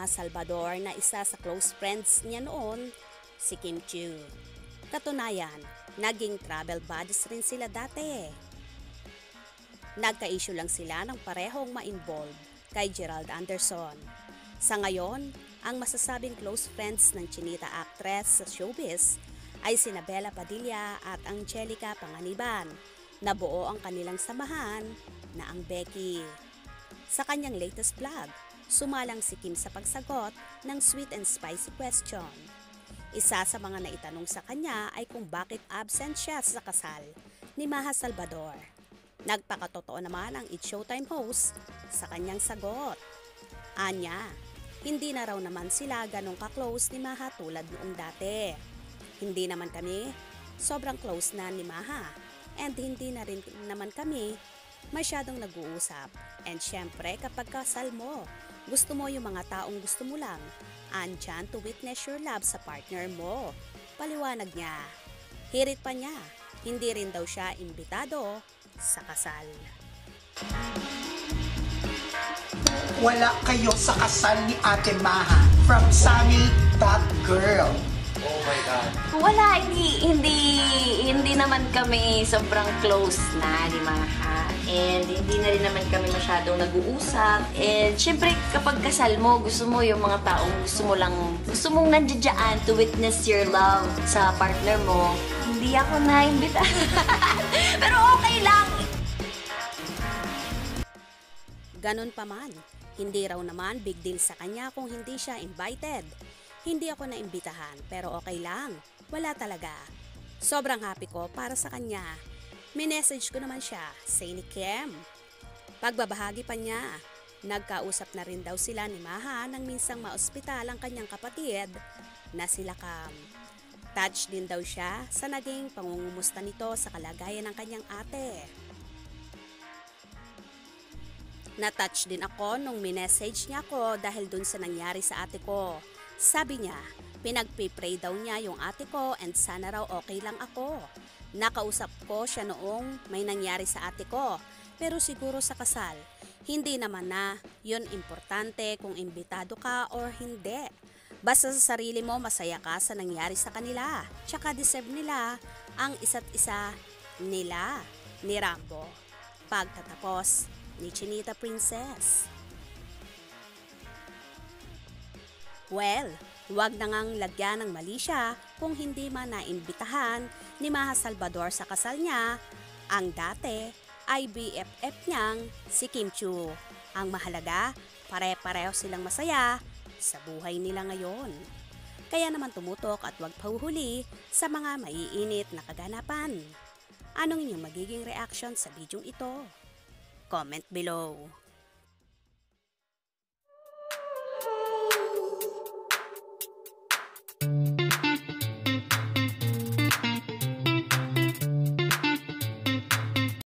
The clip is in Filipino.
Maha Salvador na isa sa close friends niya noon, si Kim Chiu. Katunayan, naging travel buddies rin sila dati. Nagka-issue lang sila ng parehong ma-involve kay Gerald Anderson. Sa ngayon, ang masasabing close friends ng chinita actress sa showbiz ay sina Bella Padilla at Angelica Panganiban. Nabuo ang kanilang samahan na ang Becky. Sa kanyang latest vlog, sumalang si Kim sa pagsagot ng sweet and spicy question. Isa sa mga naitanong sa kanya ay kung bakit absent siya sa kasal ni Maha Salvador. Nagpakatotoo naman ang It's Showtime host sa kanyang sagot. Anya, hindi na raw naman sila ganong ka-close ni Maha tulad noong dati. Hindi naman kami sobrang close na ni Maha and hindi na rin naman kami masyadong nag-uusap. And syempre kapag kasal mo, gusto mo yung mga taong gusto mo lang, andyan to witness your love sa partner mo. Paliwanag niya. Hirit pa niya, hindi rin daw siya imbitado sa kasal. Wala kayo sa kasal ni Ate Maha from Sammy.Girl. Oh my God. Wala, hindi naman kami sobrang close na ni Maha. And hindi na rin naman kami masyadong nag-uusap. And syempre, kapag kasal mo, gusto mo yung mga taong gusto mong nandiyan to witness your love sa partner mo. Hindi ako na-imbita. Pero okay lang. Ganon pa man, hindi raw naman big deal sa kanya kung hindi siya invited. Hindi ako naimbitahan pero okay lang, wala talaga. Sobrang happy ko para sa kanya. Minessage ko naman siya, say ni Kim. Pagbabahagi pa niya, nagkausap na rin daw sila ni Maha nang minsang maospital ang kanyang kapatid na sila Cam. Touch din daw siya sa naging pangungumusta nito sa kalagayan ng kanyang ate. Na-touch din ako nung minessage niya ako dahil dun sa nangyari sa ate ko. Sabi niya, pinagpipray daw niya yung ate ko and sana raw okay lang ako. Nakausap ko siya noong may nangyari sa ate ko, pero siguro sa kasal. Hindi naman na yun importante kung imbitado ka or hindi. Basta sa sarili mo masaya ka sa nangyari sa kanila. Tsaka deserve nila ang isa't isa nila ni Rambo. Pagtatapos ni Chinita Princess. Well, huwag na ngang lagyan ng mali siya kung hindi man naimbitahan ni Maha Salvador sa kasal niya, ang dati ay BFF niyang si Kim Chiu. Ang mahalaga, pare-pareho silang masaya sa buhay nila ngayon. Kaya naman tumutok at huwag pahuhuli sa mga maiinit na kaganapan. Anong inyong magiging reaction sa bidyong ito? Comment below.